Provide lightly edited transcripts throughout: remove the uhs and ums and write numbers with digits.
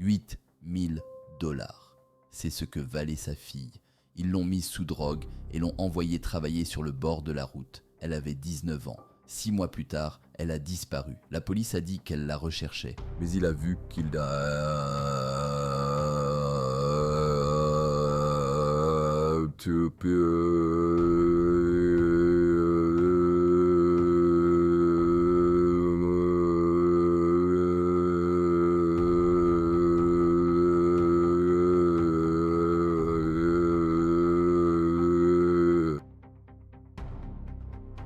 8 000 $. C'est ce que valait sa fille. Ils l'ont mise sous drogue et l'ont envoyée travailler sur le bord de la route. Elle avait 19 ans. 6 mois plus tard, elle a disparu. La police a dit qu'elle la recherchait. Mais il a vu qu'il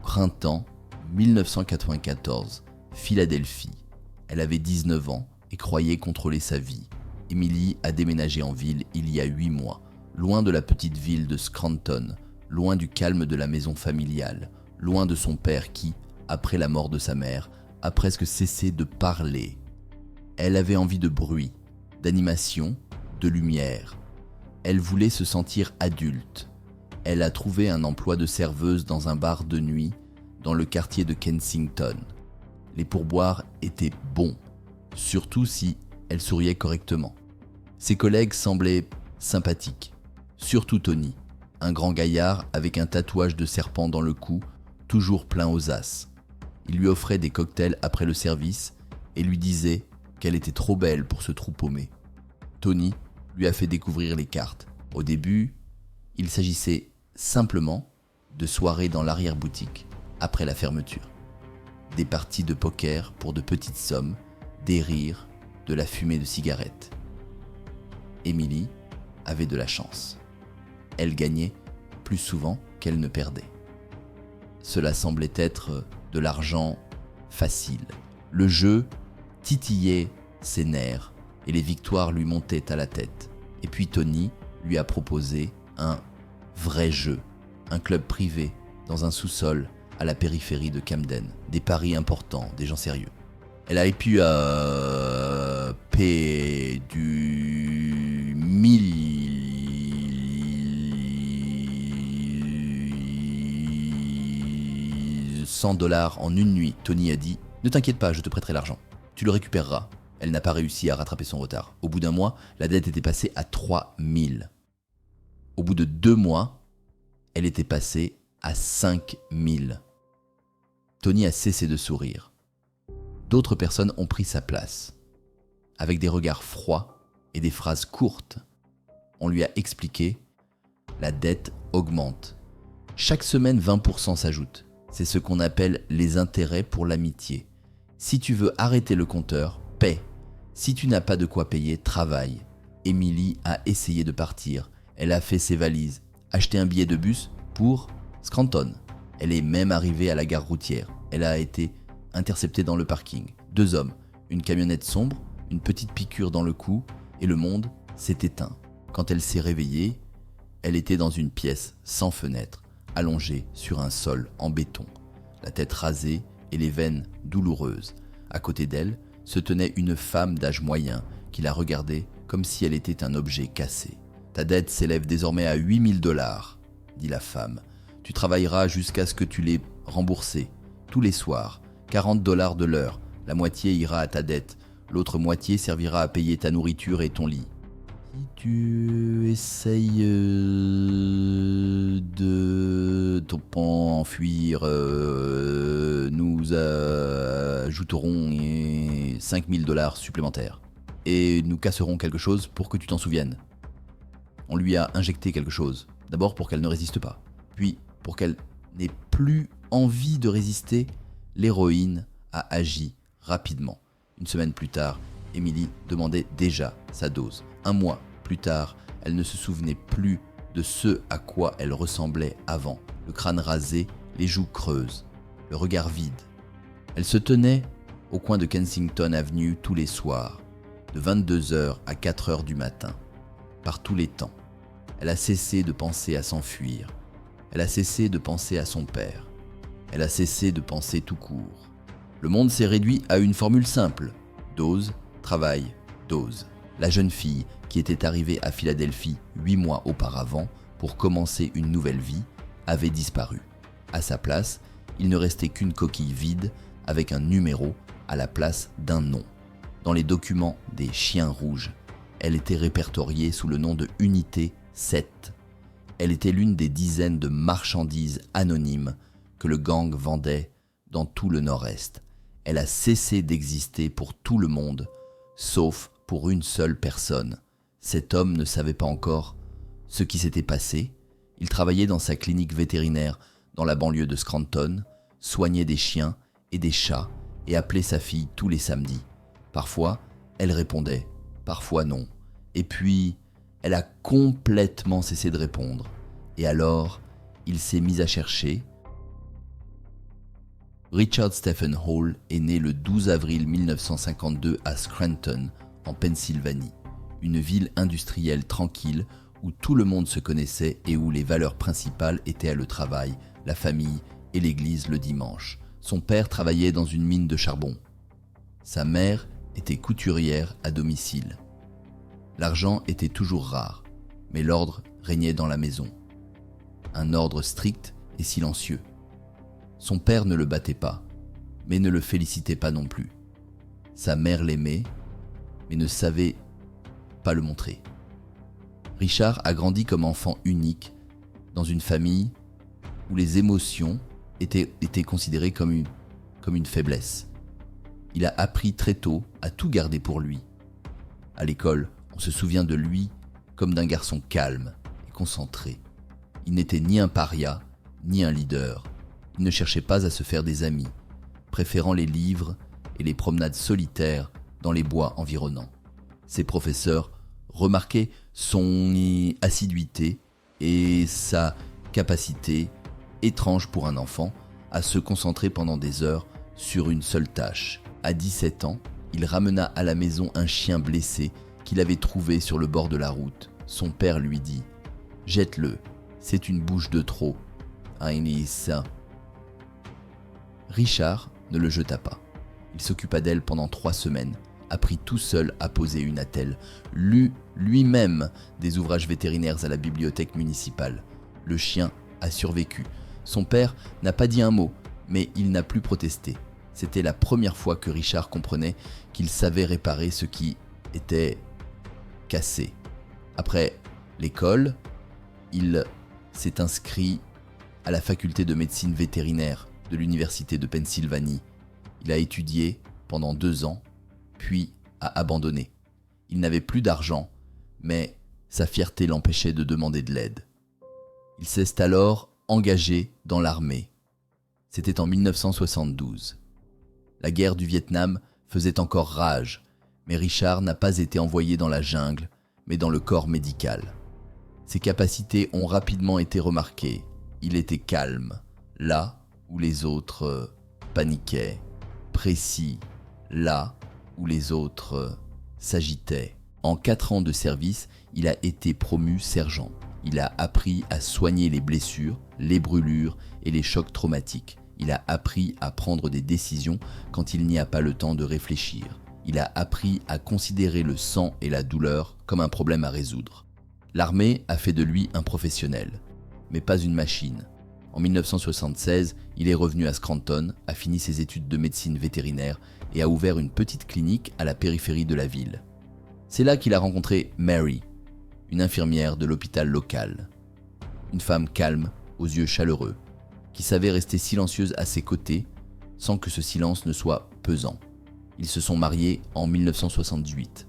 Printemps 1994, Philadelphie. Elle avait 19 ans et croyait contrôler sa vie. Emily a déménagé en ville il y a 8 mois, loin de la petite ville de Scranton, loin du calme de la maison familiale, loin de son père qui, après la mort de sa mère, a presque cessé de parler. Elle avait envie de bruit, d'animation, de lumière. Elle voulait se sentir adulte. Elle a trouvé un emploi de serveuse dans un bar de nuit dans le quartier de Kensington. Les pourboires étaient bons, surtout si elle souriait correctement. Ses collègues semblaient sympathiques, surtout Tony, un grand gaillard avec un tatouage de serpent dans le cou, toujours plein aux as. Il lui offrait des cocktails après le service et lui disait qu'elle était trop belle pour ce trou paumé. Tony lui a fait découvrir les cartes. Au début, il s'agissait simplement de soirées dans l'arrière-boutique, après la fermeture. Des parties de poker pour de petites sommes, des rires, de la fumée de cigarettes. Emily avait de la chance. Elle gagnait plus souvent qu'elle ne perdait. Cela semblait être de l'argent facile. Le jeu titillait ses nerfs et les victoires lui montaient à la tête. Et puis Tony lui a proposé un vrai jeu, un club privé dans un sous-sol à la périphérie de Camden, des paris importants, des gens sérieux. Elle a pu payer du 100 $ en une nuit. Tony a dit « Ne t'inquiète pas, je te prêterai l'argent. Tu le récupéreras. » Elle n'a pas réussi à rattraper son retard. Au bout d'un mois, la dette était passée à 3 000. Au bout de 2 mois, elle était passée à 5 000. Tony a cessé de sourire. D'autres personnes ont pris sa place. Avec des regards froids et des phrases courtes, on lui a expliqué « La dette augmente. Chaque semaine, 20% s'ajoute. C'est ce qu'on appelle les intérêts pour l'amitié. Si tu veux arrêter le compteur, paie. Si tu n'as pas de quoi payer, travaille. » Emily a essayé de partir. Elle a fait ses valises, acheté un billet de bus pour Scranton. Elle est même arrivée à la gare routière. Elle a été interceptée dans le parking. 2 hommes, une camionnette sombre, une petite piqûre dans le cou et le monde s'est éteint. Quand elle s'est réveillée, elle était dans une pièce sans fenêtre, allongée sur un sol en béton, la tête rasée et les veines douloureuses. À côté d'elle se tenait une femme d'âge moyen qui la regardait comme si elle était un objet cassé. « Ta dette s'élève désormais à 8 000 $, dit la femme. Tu travailleras jusqu'à ce que tu l'aies remboursé, tous les soirs, 40 $ de l'heure. La moitié ira à ta dette, l'autre moitié servira à payer ta nourriture et ton lit. Si tu essayes de t'enfuir, nous ajouterons 5 000 $ supplémentaires. Et nous casserons quelque chose pour que tu t'en souviennes. » On lui a injecté quelque chose, d'abord pour qu'elle ne résiste pas, puis pour qu'elle n'ait plus envie de résister. L'héroïne a agi rapidement. Une semaine plus tard, Emily demandait déjà sa dose. 1 mois plus tard, elle ne se souvenait plus de ce à quoi elle ressemblait avant. Le crâne rasé, les joues creuses, le regard vide. Elle se tenait au coin de Kensington Avenue tous les soirs, de 22h à 4h du matin, par tous les temps. Elle a cessé de penser à s'enfuir. Elle a cessé de penser à son père. Elle a cessé de penser tout court. Le monde s'est réduit à une formule simple. Dose, travail, dose. La jeune fille, qui était arrivée à Philadelphie 8 mois auparavant pour commencer une nouvelle vie, avait disparu. À sa place, il ne restait qu'une coquille vide avec un numéro à la place d'un nom. Dans les documents des chiens rouges, Elle était répertoriée sous le nom de Unité 7. Elle était l'une des dizaines de marchandises anonymes que le gang vendait dans tout le Nord-Est. Elle a cessé d'exister pour tout le monde, sauf pour une seule personne. Cet homme ne savait pas encore ce qui s'était passé. Il travaillait dans sa clinique vétérinaire dans la banlieue de Scranton, soignait des chiens et des chats et appelait sa fille tous les samedis. Parfois, elle répondait, parfois non. Et puis, elle a complètement cessé de répondre. Et alors, il s'est mis à chercher. Richard Stephen Hall est né le 12 avril 1952 à Scranton, en Pennsylvanie, une ville industrielle tranquille où tout le monde se connaissait et où les valeurs principales étaient le travail, la famille et l'église le dimanche. Son père travaillait dans une mine de charbon. Sa mère était couturière à domicile. L'argent était toujours rare, mais l'ordre régnait dans la maison. Un ordre strict et silencieux. Son père ne le battait pas, mais ne le félicitait pas non plus. Sa mère l'aimait, mais ne savait pas le montrer. Richard a grandi comme enfant unique dans une famille où les émotions étaient considérées comme une faiblesse. Il a appris très tôt à tout garder pour lui. À l'école, on se souvient de lui comme d'un garçon calme et concentré. Il n'était ni un paria, ni un leader. Il ne cherchait pas à se faire des amis, préférant les livres et les promenades solitaires dans les bois environnants. Ses professeurs remarquaient son assiduité et sa capacité, étrange pour un enfant, à se concentrer pendant des heures sur une seule tâche. À 17 ans, il ramena à la maison un chien blessé qu'il avait trouvé sur le bord de la route. Son père lui dit « Jette-le, c'est une bouche de trop. » Richard ne le jeta pas. Il s'occupa d'elle pendant 3 semaines, apprit tout seul à poser une attelle, lut lui-même des ouvrages vétérinaires à la bibliothèque municipale. Le chien a survécu. Son père n'a pas dit un mot, mais il n'a plus protesté. C'était la première fois que Richard comprenait qu'il savait réparer ce qui était cassé. Après l'école, il s'est inscrit à la faculté de médecine vétérinaire de l'université de Pennsylvanie. Il a étudié pendant 2 ans, puis a abandonné. Il n'avait plus d'argent, mais sa fierté l'empêchait de demander de l'aide. Il s'est alors engagé dans l'armée. C'était en 1972. La guerre du Vietnam faisait encore rage, mais Richard n'a pas été envoyé dans la jungle, mais dans le corps médical. Ses capacités ont rapidement été remarquées. Il était calme, là où les autres paniquaient, précis, là où les autres s'agitaient. En 4 ans de service, il a été promu sergent. Il a appris à soigner les blessures, les brûlures et les chocs traumatiques. Il a appris à prendre des décisions quand il n'y a pas le temps de réfléchir. Il a appris à considérer le sang et la douleur comme un problème à résoudre. L'armée a fait de lui un professionnel, mais pas une machine. En 1976, il est revenu à Scranton, a fini ses études de médecine vétérinaire et a ouvert une petite clinique à la périphérie de la ville. C'est là qu'il a rencontré Mary, une infirmière de l'hôpital local. Une femme calme, aux yeux chaleureux, qui savait rester silencieuse à ses côtés sans que ce silence ne soit pesant. Ils se sont mariés en 1978.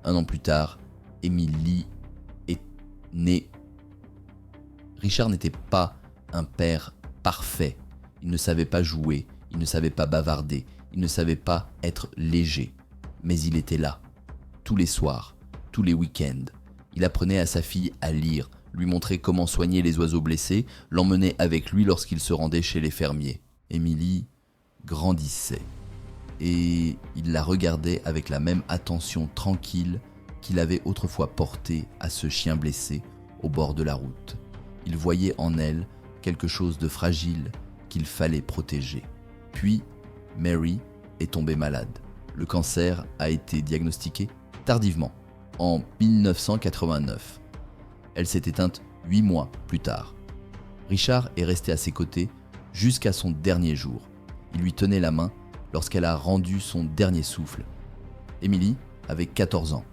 1 an plus tard, Emily est née. Richard n'était pas un père parfait. Il ne savait pas jouer, il ne savait pas bavarder, il ne savait pas être léger. Mais il était là, tous les soirs, tous les week-ends. Il apprenait à sa fille à lire, lui montrait comment soigner les oiseaux blessés, l'emmenait avec lui lorsqu'il se rendait chez les fermiers. Émilie grandissait et il la regardait avec la même attention tranquille qu'il avait autrefois portée à ce chien blessé au bord de la route. Il voyait en elle quelque chose de fragile qu'il fallait protéger. Puis, Mary est tombée malade. Le cancer a été diagnostiqué tardivement, en 1989. Elle s'est éteinte 8 mois plus tard. Richard est resté à ses côtés jusqu'à son dernier jour. Il lui tenait la main lorsqu'elle a rendu son dernier souffle. Emily avait 14 ans.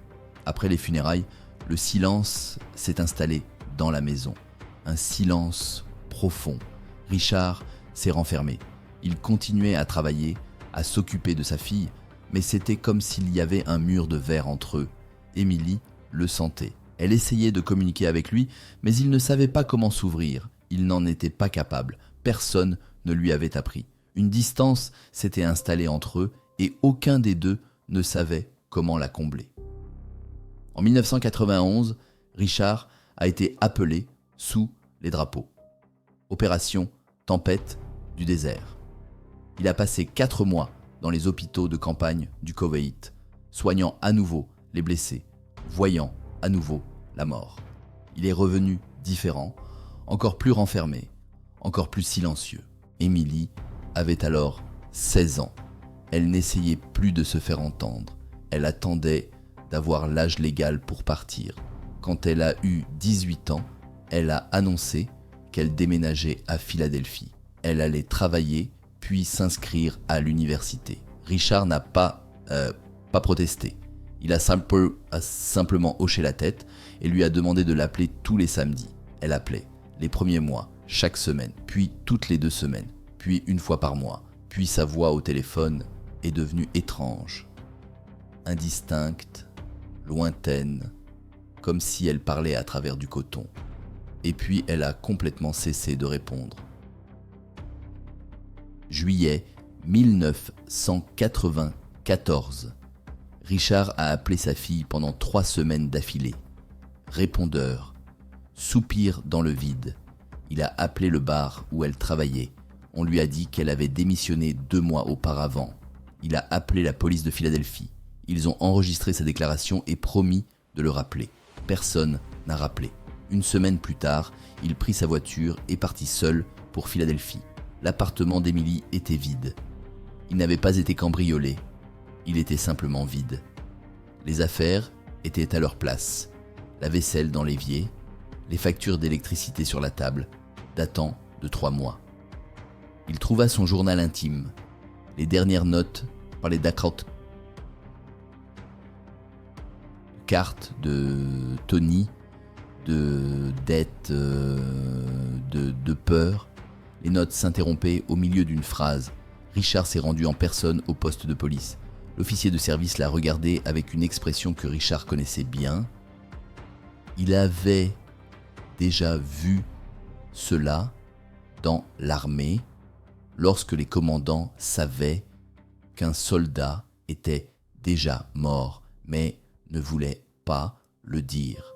Après les funérailles, le silence s'est installé dans la maison. Un silence profond. Richard s'est renfermé. Il continuait à travailler, à s'occuper de sa fille, mais c'était comme s'il y avait un mur de verre entre eux. Émilie le sentait. Elle essayait de communiquer avec lui, mais il ne savait pas comment s'ouvrir. Il n'en était pas capable. Personne ne lui avait appris. Une distance s'était installée entre eux et aucun des deux ne savait comment la combler. En 1991, Richard a été appelé sous les drapeaux. Opération Tempête du désert. Il a passé 4 mois dans les hôpitaux de campagne du Koweït, soignant à nouveau les blessés, voyant à nouveau la mort. Il est revenu différent, encore plus renfermé, encore plus silencieux. Émilie avait alors 16 ans. Elle n'essayait plus de se faire entendre. Elle attendait d'avoir l'âge légal pour partir. Quand elle a eu 18 ans, elle a annoncé qu'elle déménageait à Philadelphie. Elle allait travailler puis s'inscrire à l'université. Richard n'a pas protesté. Il a simplement hoché la tête et lui a demandé de l'appeler tous les samedis. Elle appelait les premiers mois, chaque semaine, puis toutes les 2 semaines, puis une fois par mois. Puis sa voix au téléphone est devenue étrange, indistincte, lointaine, comme si elle parlait à travers du coton. Et puis elle a complètement cessé de répondre. Juillet 1994. Richard a appelé sa fille pendant 3 semaines d'affilée. Répondeur, soupir dans le vide. Il a appelé le bar où elle travaillait. On lui a dit qu'elle avait démissionné 2 mois auparavant. Il a appelé la police de Philadelphie. Ils ont enregistré sa déclaration et promis de le rappeler. Personne n'a rappelé. 1 semaine plus tard, il prit sa voiture et partit seul pour Philadelphie. L'appartement d'Émilie était vide. Il n'avait pas été cambriolé. Il était simplement vide. Les affaires étaient à leur place. La vaisselle dans l'évier, les factures d'électricité sur la table, datant de 3 mois. Il trouva son journal intime. Les dernières notes parlaient d'accords, cartes de Tony, de dettes, de peur. Les notes s'interrompaient au milieu d'une phrase. Richard s'est rendu en personne au poste de police. L'officier de service l'a regardé avec une expression que Richard connaissait bien. Il avait déjà vu cela dans l'armée lorsque les commandants savaient qu'un soldat était déjà mort, mais ne voulaient pas le dire.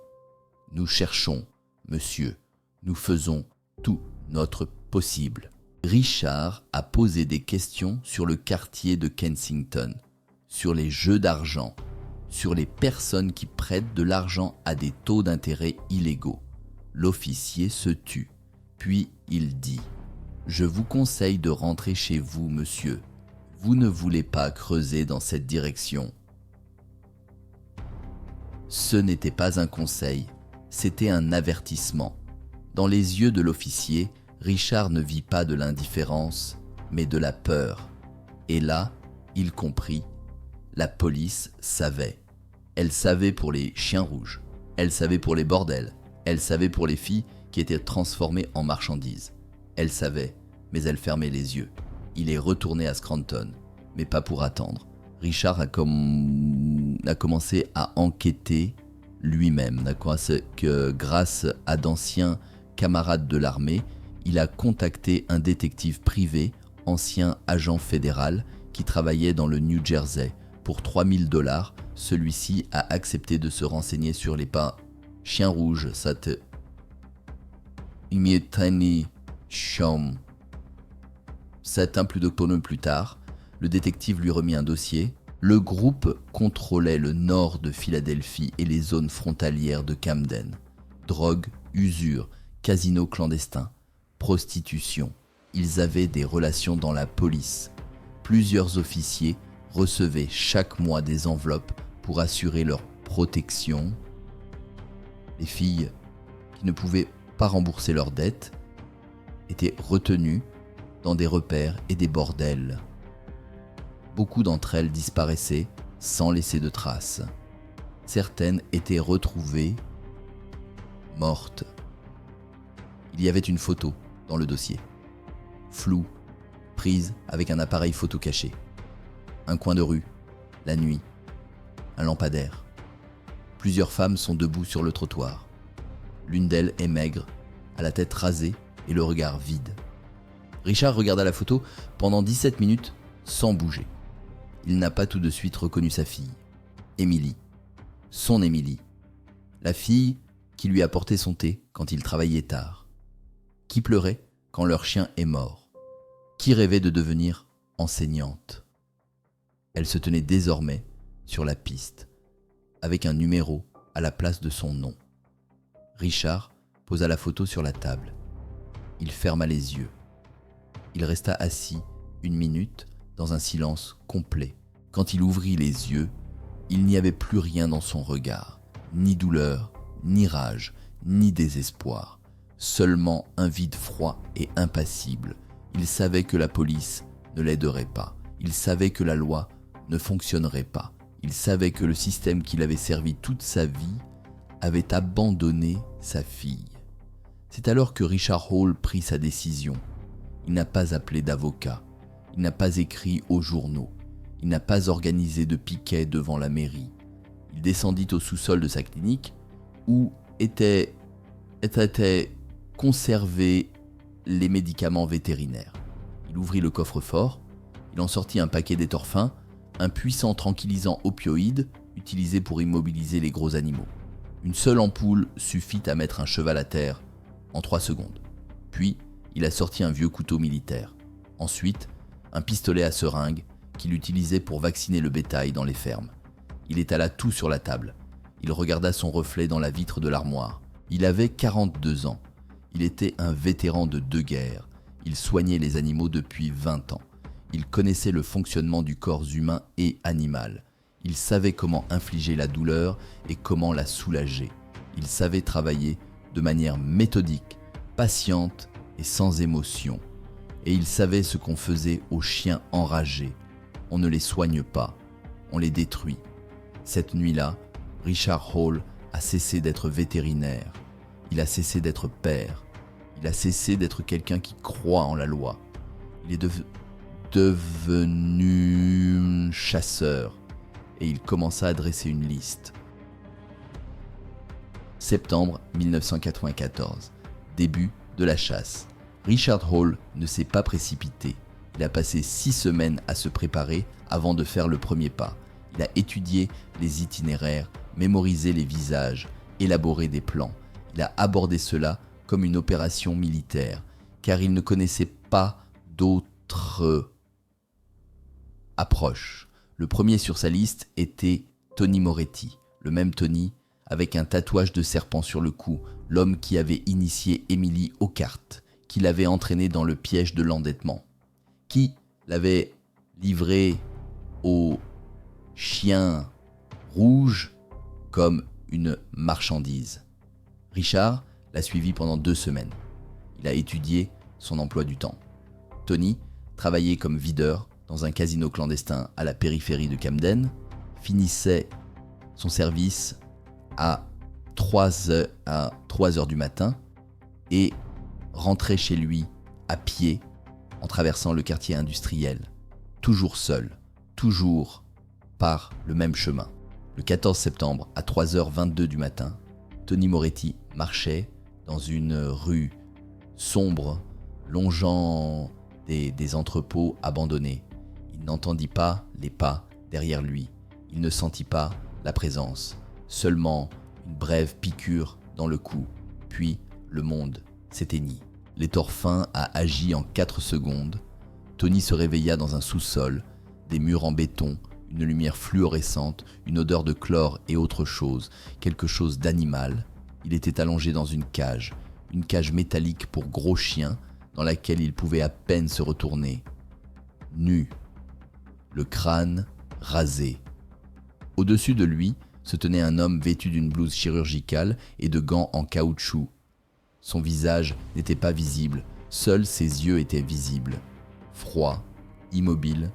Nous cherchons, monsieur, nous faisons tout notre possible. Richard a posé des questions sur le quartier de Kensington, sur les jeux d'argent, sur les personnes qui prêtent de l'argent à des taux d'intérêt illégaux. L'officier se tut, puis il dit « Je vous conseille de rentrer chez vous, monsieur. Vous ne voulez pas creuser dans cette direction. » Ce n'était pas un conseil, c'était un avertissement. Dans les yeux de l'officier, Richard ne vit pas de l'indifférence, mais de la peur. Et là, il comprit. La police savait. Elle savait pour les chiens rouges. Elle savait pour les bordels. Elle savait pour les filles qui étaient transformées en marchandises. Elle savait, mais elle fermait les yeux. Il est retourné à Scranton, mais pas pour attendre. Richard a commencé à enquêter lui-même. Grâce à d'anciens camarades de l'armée, il a contacté un détective privé, ancien agent fédéral, qui travaillait dans le New Jersey. Pour $3 000, celui-ci a accepté de se renseigner sur les pas chiens rouges. 7 ans plus d'octobre plus tard, le détective lui remit un dossier. Le groupe contrôlait le nord de Philadelphie et les zones frontalières de Camden. Drogue, usure, casinos clandestins, prostitution. Ils avaient des relations dans la police. Plusieurs officiers recevaient chaque mois des enveloppes pour assurer leur protection. Les filles qui ne pouvaient pas rembourser leurs dettes étaient retenues dans des repères et des bordels. Beaucoup d'entre elles disparaissaient sans laisser de traces. Certaines étaient retrouvées mortes. Il y avait une photo dans le dossier, floue, prise avec un appareil photo caché. Un coin de rue, la nuit, un lampadaire. Plusieurs femmes sont debout sur le trottoir. L'une d'elles est maigre, à la tête rasée et le regard vide. Richard regarda la photo pendant 17 minutes sans bouger. Il n'a pas tout de suite reconnu sa fille, Émilie, son Émilie, la fille qui lui apportait son thé quand il travaillait tard, qui pleurait quand leur chien est mort, qui rêvait de devenir enseignante. Elle se tenait désormais sur la piste, avec un numéro à la place de son nom. Richard posa la photo sur la table. Il ferma les yeux. Il resta assis 1 minute dans un silence complet. Quand il ouvrit les yeux, il n'y avait plus rien dans son regard, ni douleur, ni rage, ni désespoir, seulement un vide froid et impassible. Il savait que la police ne l'aiderait pas. Il savait que la loi ne fonctionnerait pas. Il savait que le système qu'il avait servi toute sa vie avait abandonné sa fille. C'est alors que Richard Hall prit sa décision. Il n'a pas appelé d'avocat. Il n'a pas écrit aux journaux. Il n'a pas organisé de piquet devant la mairie. Il descendit au sous-sol de sa clinique où étaient conservés les médicaments vétérinaires. Il ouvrit le coffre-fort. Il en sortit un paquet d'étorphins, un puissant tranquillisant opioïde utilisé pour immobiliser les gros animaux. Une seule ampoule suffit à mettre un cheval à terre en 3 secondes. Puis, il a sorti un vieux couteau militaire. Ensuite, un pistolet à seringue qu'il utilisait pour vacciner le bétail dans les fermes. Il étala tout sur la table. Il regarda son reflet dans la vitre de l'armoire. Il avait 42 ans. Il était un vétéran de 2 guerres. Il soignait les animaux depuis 20 ans. Il connaissait le fonctionnement du corps humain et animal. Il savait comment infliger la douleur et comment la soulager. Il savait travailler de manière méthodique, patiente et sans émotion. Et il savait ce qu'on faisait aux chiens enragés. On ne les soigne pas, on les détruit. Cette nuit-là, Richard Hall a cessé d'être vétérinaire. Il a cessé d'être père. Il a cessé d'être quelqu'un qui croit en la loi. Il est devenu chasseur et il commença à dresser une liste. Septembre 1994, début de la chasse. Richard Hall ne s'est pas précipité. Il a passé 6 semaines à se préparer avant de faire le premier pas. Il a étudié les itinéraires, mémorisé les visages, élaboré des plans. Il a abordé cela comme une opération militaire, car il ne connaissait pas d'autre approche. Le premier sur sa liste était Tony Moretti, le même Tony avec un tatouage de serpent sur le cou, l'homme qui avait initié Émilie aux cartes, qui l'avait entraîné dans le piège de l'endettement, qui l'avait livré aux chiens rouges comme une marchandise. Richard l'a suivi pendant 2 semaines. Il a étudié son emploi du temps. Tony travaillait comme videur dans un casino clandestin à la périphérie de Camden, finissait son service à 3 heures du matin et rentrait chez lui à pied en traversant le quartier industriel, toujours seul, toujours par le même chemin. Le 14 septembre à 3h22 du matin, Tony Moretti marchait dans une rue sombre, longeant des entrepôts abandonnés. Il n'entendit pas les pas derrière lui. Il ne sentit pas la présence, seulement une brève piqûre dans le cou. Puis le monde s'éteignit. L'étorphin a agi en 4 secondes. Tony se réveilla dans un sous-sol, des murs en béton, une lumière fluorescente, une odeur de chlore et autre chose, quelque chose d'animal. Il était allongé dans une cage métallique pour gros chiens, dans laquelle il pouvait à peine se retourner. Nu, le crâne rasé. Au-dessus de lui se tenait un homme vêtu d'une blouse chirurgicale et de gants en caoutchouc. Son visage n'était pas visible, seuls ses yeux étaient visibles, froids, immobiles,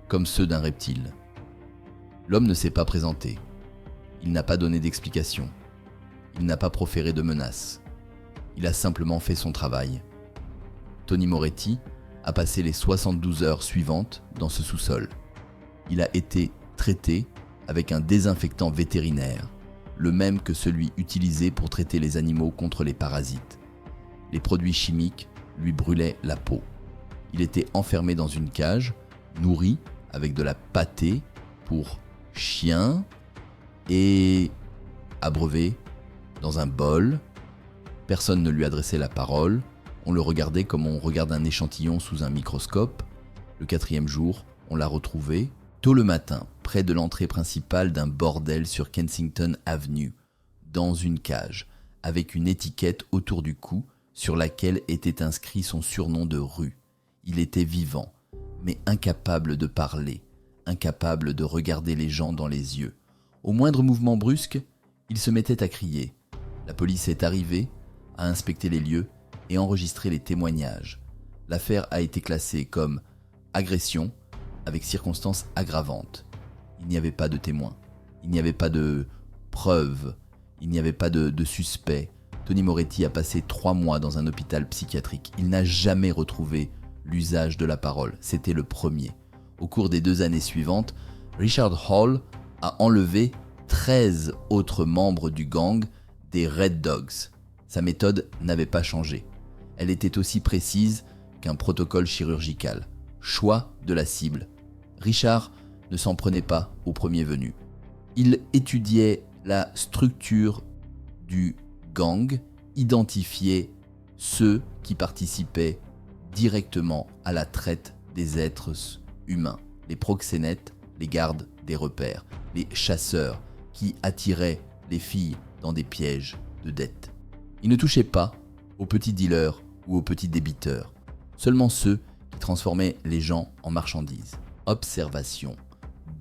comme ceux d'un reptile. L'homme ne s'est pas présenté. Il n'a pas donné d'explication. Il n'a pas proféré de menaces. Il a simplement fait son travail. Tony Moretti a passé les 72 heures suivantes dans ce sous-sol. Il a été traité avec un désinfectant vétérinaire, le même que celui utilisé pour traiter les animaux contre les parasites. Les produits chimiques lui brûlaient la peau. Il était enfermé dans une cage, nourri avec de la pâtée pour chien et abreuvé dans un bol. Personne ne lui adressait la parole. On le regardait comme on regarde un échantillon sous un microscope. Le 4e jour, on l'a retrouvé tôt le matin, près de l'entrée principale d'un bordel sur Kensington Avenue, dans une cage, avec une étiquette autour du cou sur laquelle était inscrit son surnom de rue. Il était vivant, mais incapable de parler, incapable de regarder les gens dans les yeux. Au moindre mouvement brusque, il se mettait à crier. La police est arrivée, a inspecté les lieux et enregistré les témoignages. L'affaire a été classée comme agression avec circonstances aggravantes. Il n'y avait pas de témoins, il n'y avait pas de preuves, il n'y avait pas de suspect. Tony Moretti a passé 3 mois dans un hôpital psychiatrique. Il n'a jamais retrouvé l'usage de la parole. C'était le premier. Au cours des 2 années suivantes, Richard Hall a enlevé 13 autres membres du gang des Red Dogs. Sa méthode n'avait pas changé. Elle était aussi précise qu'un protocole chirurgical. Choix de la cible. Richard ne s'en prenait pas au premier venu. Il étudiait la structure du gang, identifiait ceux qui participaient directement à la traite des êtres humains. Les proxénètes, les gardes des repères, les chasseurs qui attiraient les filles dans des pièges de dette. Il ne touchait pas aux petits dealers ou aux petits débiteurs, seulement ceux qui transformaient les gens en marchandises. Observation,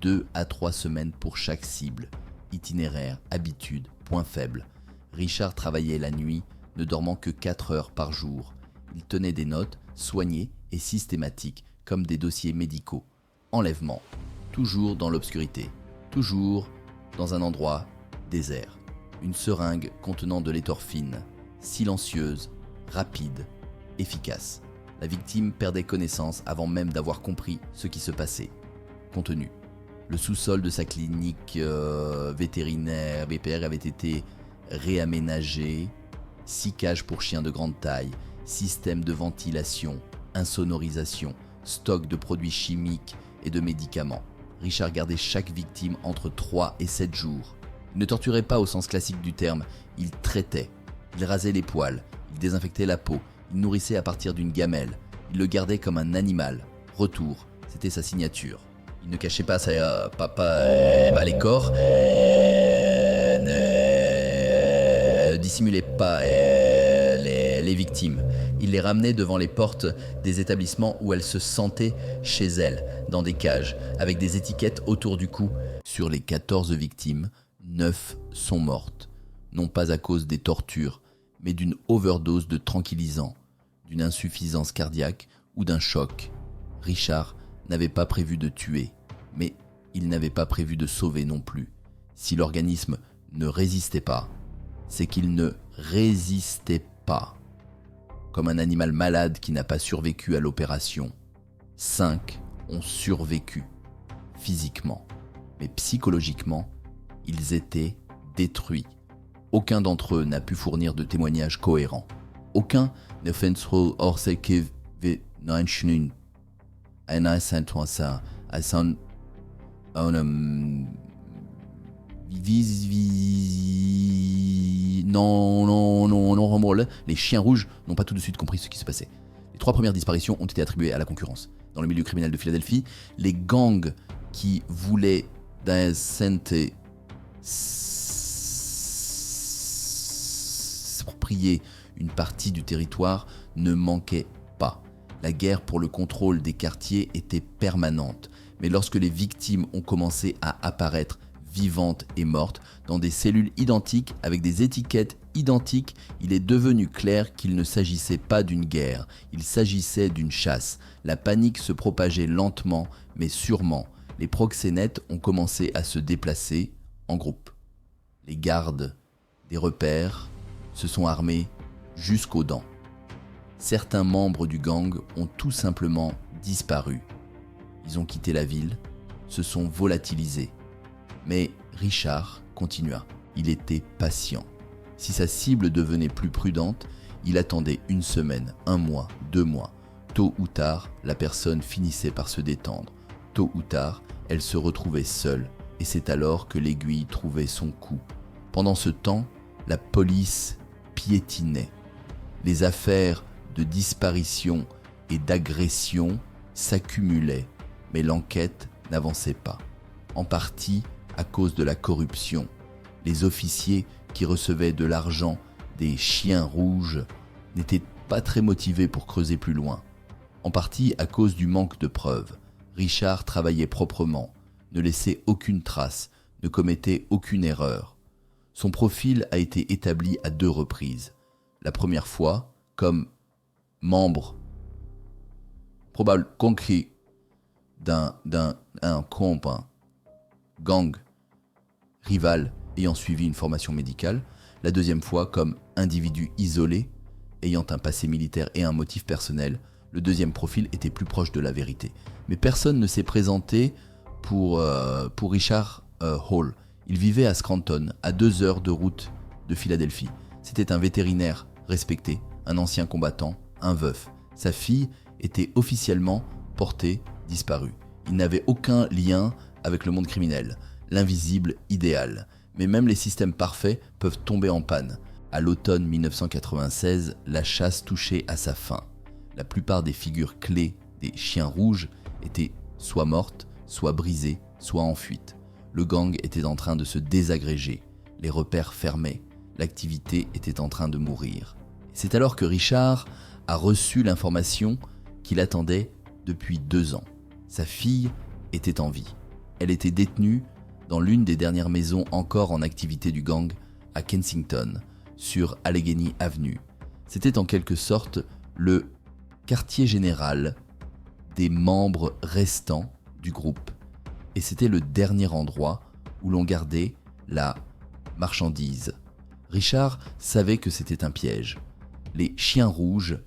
2 à 3 semaines pour chaque cible, itinéraire, habitude, point faible. Richard travaillait la nuit, ne dormant que 4 heures par jour. Il tenait des notes soignées et systématiques, comme des dossiers médicaux. Enlèvement, toujours dans l'obscurité, toujours dans un endroit désert. Une seringue contenant de l'étorphine, silencieuse, rapide, efficace. La victime perdait connaissance avant même d'avoir compris ce qui se passait. Contenu. Le sous-sol de sa clinique vétérinaire BPR avait été réaménagé. 6 cages pour chiens de grande taille, système de ventilation, insonorisation, stock de produits chimiques et de médicaments. Richard gardait chaque victime entre 3 et 7 jours. Il ne torturait pas au sens classique du terme, il traitait. Il rasait les poils, il désinfectait la peau, il nourrissait à partir d'une gamelle. Il le gardait comme un animal. Retour, c'était sa signature. Il ne cachait pas les corps, ne dissimulait pas les victimes. Il les ramenait devant les portes des établissements où elles se sentaient chez elles, dans des cages, avec des étiquettes autour du cou. Sur les 14 victimes, 9 sont mortes, non pas à cause des tortures, mais d'une overdose de tranquillisants, d'une insuffisance cardiaque ou d'un choc. Richard n'avait pas prévu de tuer, mais il n'avait pas prévu de sauver non plus. Si l'organisme ne résistait pas, c'est qu'il ne résistait pas. Comme un animal malade qui n'a pas survécu à l'opération. 5 ont survécu, physiquement, mais psychologiquement, ils étaient détruits. Aucun d'entre eux n'a pu fournir de témoignages cohérents. Aucun ne fait non. Les chiens rouges n'ont pas tout de suite compris ce qui se passait. Les 3 premières disparitions ont été attribuées à la concurrence. Dans le milieu criminel de Philadelphie, les gangs qui voulaient s'approprier une partie du territoire ne manquaient pas. La guerre pour le contrôle des quartiers était permanente, mais lorsque les victimes ont commencé à apparaître vivantes et mortes, dans des cellules identiques avec des étiquettes identiques, il est devenu clair qu'il ne s'agissait pas d'une guerre, il s'agissait d'une chasse. La panique se propageait lentement, mais sûrement. Les proxénètes ont commencé à se déplacer en groupe. Les gardes des repères se sont armés jusqu'aux dents. Certains membres du gang ont tout simplement disparu. Ils ont quitté la ville, se sont volatilisés. Mais Richard continua. Il était patient. Si sa cible devenait plus prudente, il attendait 1 semaine, 1 mois, 2 mois. Tôt ou tard, la personne finissait par se détendre. Tôt ou tard, elle se retrouvait seule, et c'est alors que l'aiguille trouvait son coup. Pendant ce temps, la police piétinait. Les affaires de disparition et d'agression s'accumulaient, mais l'enquête n'avançait pas. En partie à cause de la corruption. Les officiers qui recevaient de l'argent des chiens rouges n'étaient pas très motivés pour creuser plus loin. En partie à cause du manque de preuves. Richard travaillait proprement, ne laissait aucune trace, ne commettait aucune erreur. Son profil a été établi à 2 reprises. La première fois, comme membre probable concret d'un gang rival ayant suivi une formation médicale. La deuxième fois, comme individu isolé ayant un passé militaire et un motif personnel. Le deuxième profil était plus proche de la vérité. Mais personne ne s'est présenté pour Richard Hall. Il vivait à Scranton, à 2 heures de route de Philadelphie. C'était un vétérinaire respecté, un ancien combattant, un veuf. Sa fille était officiellement portée disparue. Il n'avait aucun lien avec le monde criminel, l'invisible idéal. Mais même les systèmes parfaits peuvent tomber en panne. À l'automne 1996, la chasse touchait à sa fin. La plupart des figures clés des chiens rouges étaient soit mortes, soit brisées, soit en fuite. Le gang était en train de se désagréger, les repères fermaient, l'activité était en train de mourir. C'est alors que Richard a reçu l'information qu'il attendait depuis 2 ans. Sa fille était en vie. Elle était détenue dans l'une des dernières maisons encore en activité du gang à Kensington, sur Allegheny Avenue. C'était en quelque sorte le quartier général des membres restants du groupe. Et c'était le dernier endroit où l'on gardait la marchandise. Richard savait que c'était un piège. Les chiens rouges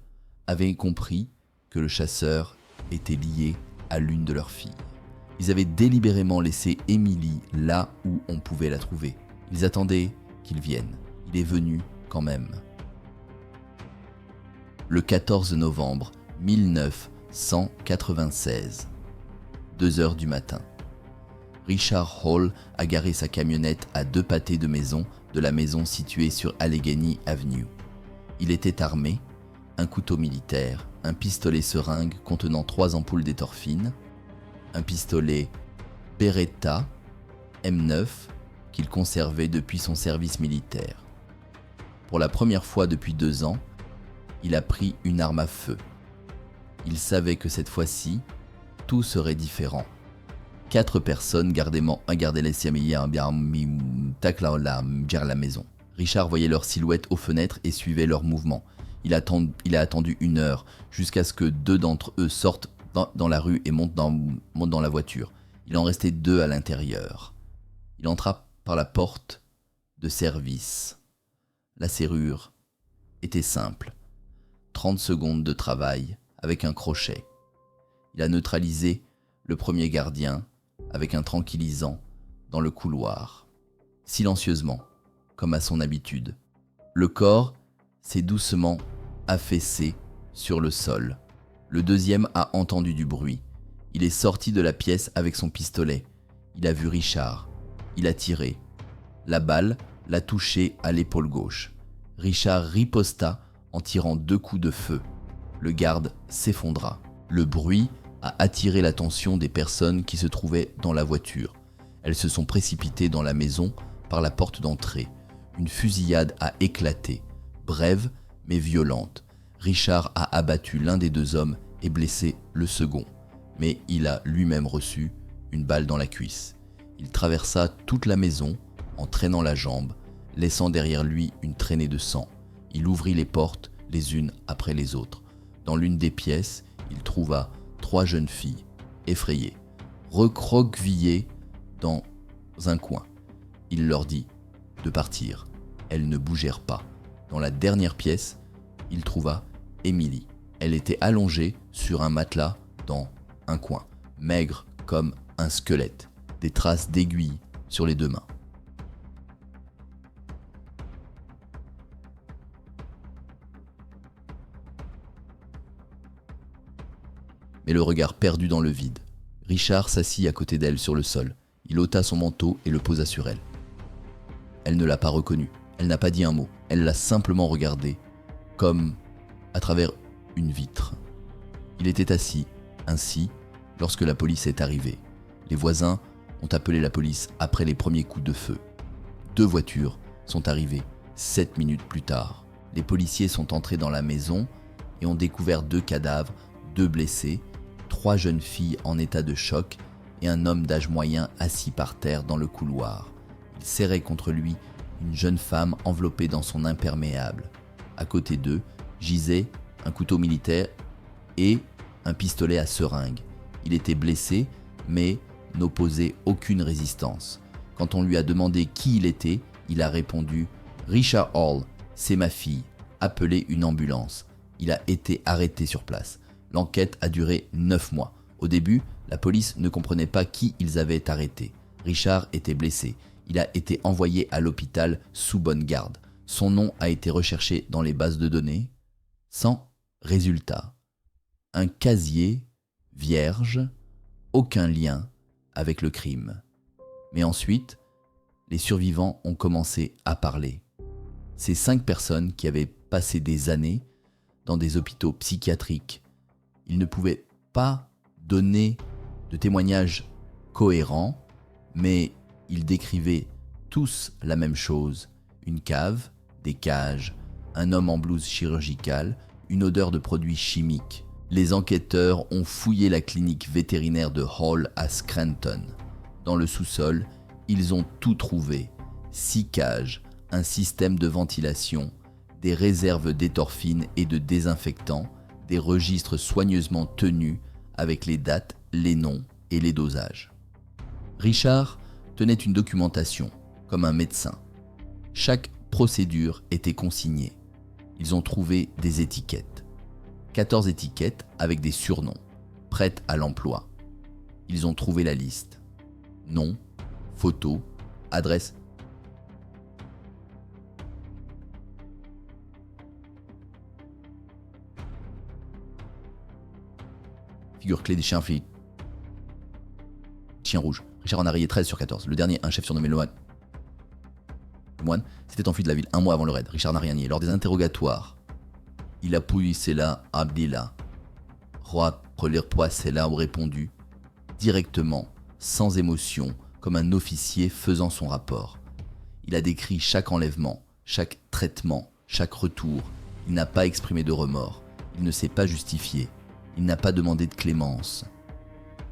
avaient compris que le chasseur était lié à l'une de leurs filles. Ils avaient délibérément laissé Emily là où on pouvait la trouver. Ils attendaient qu'il vienne. Il est venu quand même. Le 14 novembre 1996, 2 heures du matin. Richard Hall a garé sa camionnette à 2 pâtés de maison de la maison située sur Allegheny Avenue. Il était armé, un couteau militaire, un pistolet seringue contenant 3 ampoules d'étorphine, un pistolet Beretta M9 qu'il conservait depuis son service militaire. Pour la première fois depuis 2 ans, il a pris une arme à feu. Il savait que cette fois-ci, tout serait différent. 4 personnes gardaient la maison. Richard voyait leurs silhouettes aux fenêtres et suivait leurs mouvements. Il a attendu 1 heure jusqu'à ce que 2 d'entre eux sortent dans la rue et montent dans la voiture. Il en restait 2 à l'intérieur. Il entra par la porte de service. La serrure était simple. 30 secondes de travail avec un crochet. Il a neutralisé le premier gardien avec un tranquillisant dans le couloir. Silencieusement, comme à son habitude. Le corps s'est doucement affaissé sur le sol. Le deuxième a entendu du bruit. Il est sorti de la pièce avec son pistolet. Il a vu Richard. Il a tiré. La balle l'a touché à l'épaule gauche. Richard riposta en tirant 2 coups de feu. Le garde s'effondra. Le bruit a attiré l'attention des personnes qui se trouvaient dans la voiture. Elles se sont précipitées dans la maison par la porte d'entrée. Une fusillade a éclaté, brève mais violente. Richard a abattu l'un des 2 hommes et blessé le second, mais il a lui-même reçu une balle dans la cuisse. Il traversa toute la maison en traînant la jambe, laissant derrière lui une traînée de sang. Il ouvrit les portes les unes après les autres. Dans l'une des pièces, il trouva 3 jeunes filles, effrayées, recroquevillées dans un coin. Il leur dit de partir. Elles ne bougèrent pas. Dans la dernière pièce, il trouva Emily. Elle était allongée sur un matelas dans un coin, maigre comme un squelette, des traces d'aiguilles sur les 2 mains. Mais le regard perdu dans le vide. Richard s'assit à côté d'elle sur le sol. Il ôta son manteau et le posa sur elle. Elle ne l'a pas reconnu. Elle n'a pas dit un mot. Elle l'a simplement regardé, comme à travers une vitre. Il était assis, ainsi, lorsque la police est arrivée. Les voisins ont appelé la police après les premiers coups de feu. 2 voitures sont arrivées 7 minutes plus tard. Les policiers sont entrés dans la maison et ont découvert 2 cadavres, 2 blessés, 3 jeunes filles en état de choc et un homme d'âge moyen assis par terre dans le couloir. Il serrait contre lui une jeune femme enveloppée dans son imperméable. À côté d'eux gisait un couteau militaire et un pistolet à seringue. Il était blessé, mais n'opposait aucune résistance. Quand on lui a demandé qui il était, il a répondu « Richard Hall, c'est ma fille. Appelez une ambulance. » Il a été arrêté sur place. L'enquête a duré 9 mois. Au début, la police ne comprenait pas qui ils avaient arrêté. Richard était blessé. Il a été envoyé à l'hôpital sous bonne garde. Son nom a été recherché dans les bases de données, sans résultat. Un casier vierge, aucun lien avec le crime. Mais ensuite, les survivants ont commencé à parler. Ces 5 personnes qui avaient passé des années dans des hôpitaux psychiatriques, ils ne pouvaient pas donner de témoignages cohérents, mais ils décrivaient tous la même chose. Une cave, des cages, un homme en blouse chirurgicale, une odeur de produits chimiques. Les enquêteurs ont fouillé la clinique vétérinaire de Hall à Scranton. Dans le sous-sol, ils ont tout trouvé. 6 cages, un système de ventilation, des réserves d'étorphine et de désinfectants, des registres soigneusement tenus avec les dates, les noms et les dosages. Richard tenait une documentation, comme un médecin. Chaque procédure était consignée. Ils ont trouvé des étiquettes. 14 étiquettes avec des surnoms, prêtes à l'emploi. Ils ont trouvé la liste. Nom, photo, adresse. Figure clé des chiens filles. Chien rouge. Richard en a rayé 13 sur 14. Le dernier, un chef surnommé Le Moine, s'était enfui de la ville 1 mois avant le raid. Richard n'a rien nié. Lors des interrogatoires, il a pouillé Sela Abdillah. Roi Prelirpois Sela ont répondu directement, sans émotion, comme un officier faisant son rapport. Il a décrit chaque enlèvement, chaque traitement, chaque retour. Il n'a pas exprimé de remords. Il ne s'est pas justifié. Il n'a pas demandé de clémence.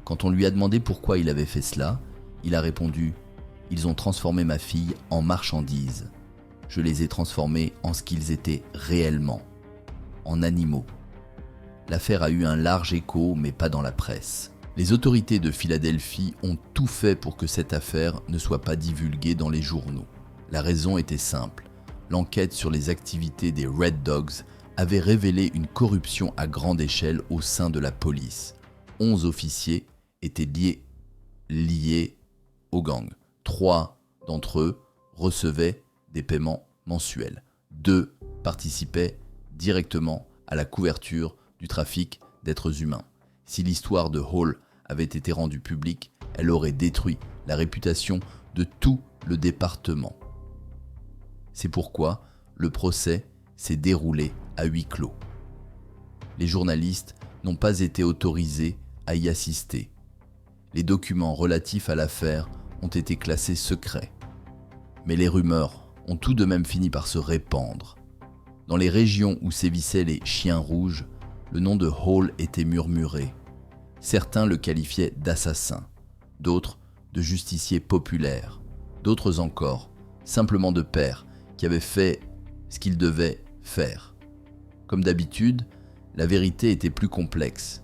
Quand on lui a demandé pourquoi il avait fait cela, il a répondu « Ils ont transformé ma fille en marchandise. Je les ai transformés en ce qu'ils étaient réellement, en animaux. » L'affaire a eu un large écho, mais pas dans la presse. Les autorités de Philadelphie ont tout fait pour que cette affaire ne soit pas divulguée dans les journaux. La raison était simple. L'enquête sur les activités des Red Dogs avait révélé une corruption à grande échelle au sein de la police. 11 officiers étaient liés au gang. 3 d'entre eux recevaient des paiements mensuels. 2 participaient directement à la couverture du trafic d'êtres humains. Si l'histoire de Hall avait été rendue publique, elle aurait détruit la réputation de tout le département. C'est pourquoi le procès s'est déroulé à huis clos. Les journalistes n'ont pas été autorisés à y assister. Les documents relatifs à l'affaire ont été classés secrets. Mais les rumeurs ont tout de même fini par se répandre. Dans les régions où sévissaient les chiens rouges, le nom de Hall était murmuré. Certains le qualifiaient d'assassin, d'autres de justicier populaire, d'autres encore simplement de père qui avait fait ce qu'il devait faire. Comme d'habitude, la vérité était plus complexe.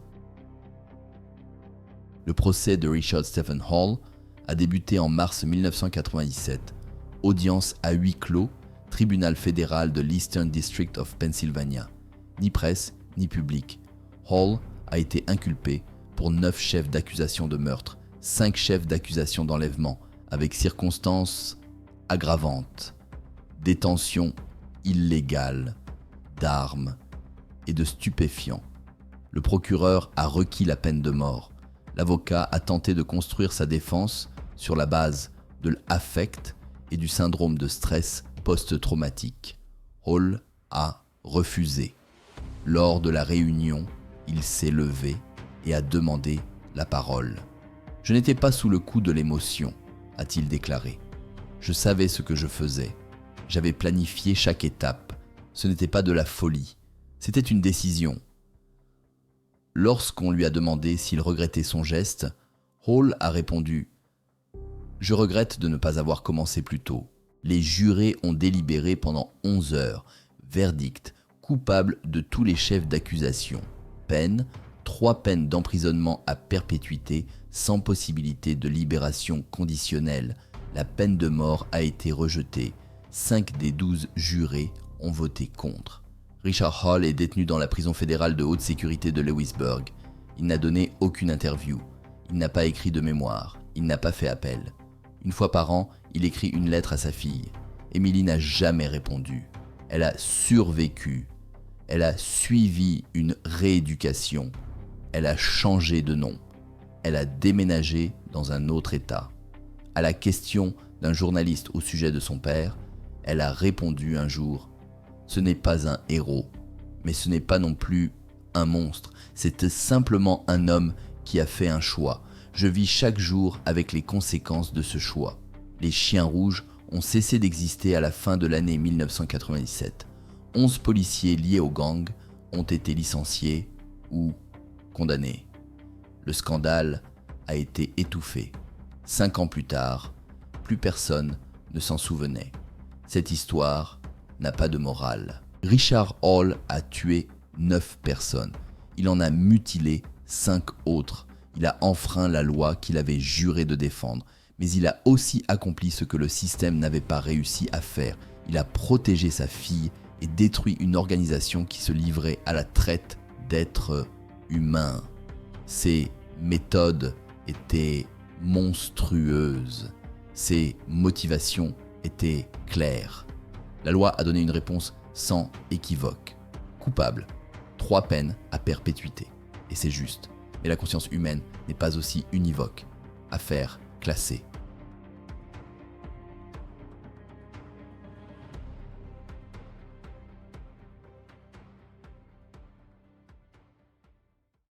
Le procès de Richard Stephen Hall a débuté en mars 1997. Audience à huis clos, tribunal fédéral de l'Eastern District of Pennsylvania. Ni presse, ni public. Hall a été inculpé pour 9 chefs d'accusation de meurtre, 5 chefs d'accusation d'enlèvement, avec circonstances aggravantes, détention illégale d'armes et de stupéfiants. Le procureur a requis la peine de mort. L'avocat a tenté de construire sa défense sur la base de l'affect et du syndrome de stress post-traumatique. Hall a refusé. Lors de la réunion, il s'est levé et a demandé la parole. « Je n'étais pas sous le coup de l'émotion », a-t-il déclaré. « Je savais ce que je faisais. J'avais planifié chaque étape. Ce n'était pas de la folie. C'était une décision. » Lorsqu'on lui a demandé s'il regrettait son geste, Hall a répondu « Je regrette de ne pas avoir commencé plus tôt. Les jurés ont délibéré pendant 11 heures. Verdict, coupable de tous les chefs d'accusation. Peine, 3 peines d'emprisonnement à perpétuité sans possibilité de libération conditionnelle. La peine de mort a été rejetée. 5 des 12 jurés ont voté contre. » Richard Hall est détenu dans la prison fédérale de haute sécurité de Lewisburg. Il n'a donné aucune interview. Il n'a pas écrit de mémoire. Il n'a pas fait appel. Une fois par an, il écrit une lettre à sa fille. Emily n'a jamais répondu. Elle a survécu. Elle a suivi une rééducation. Elle a changé de nom. Elle a déménagé dans un autre état. À la question d'un journaliste au sujet de son père, elle a répondu un jour « Ce n'est pas un héros, mais ce n'est pas non plus un monstre. C'était simplement un homme qui a fait un choix. Je vis chaque jour avec les conséquences de ce choix. » Les chiens rouges ont cessé d'exister à la fin de l'année 1997. 11 policiers liés au gang ont été licenciés ou condamnés. Le scandale a été étouffé. 5 ans plus tard, plus personne ne s'en souvenait. Cette histoire n'a pas de morale. Richard Hall a tué 9 personnes. Il en a mutilé 5 autres. Il a enfreint la loi qu'il avait juré de défendre. Mais il a aussi accompli ce que le système n'avait pas réussi à faire. Il a protégé sa fille et détruit une organisation qui se livrait à la traite d'êtres humains. Ses méthodes étaient monstrueuses. Ses motivations étaient claires. La loi a donné une réponse sans équivoque. Coupable, 3 peines à perpétuité. Et c'est juste. Mais la conscience humaine n'est pas aussi univoque. Affaire classée.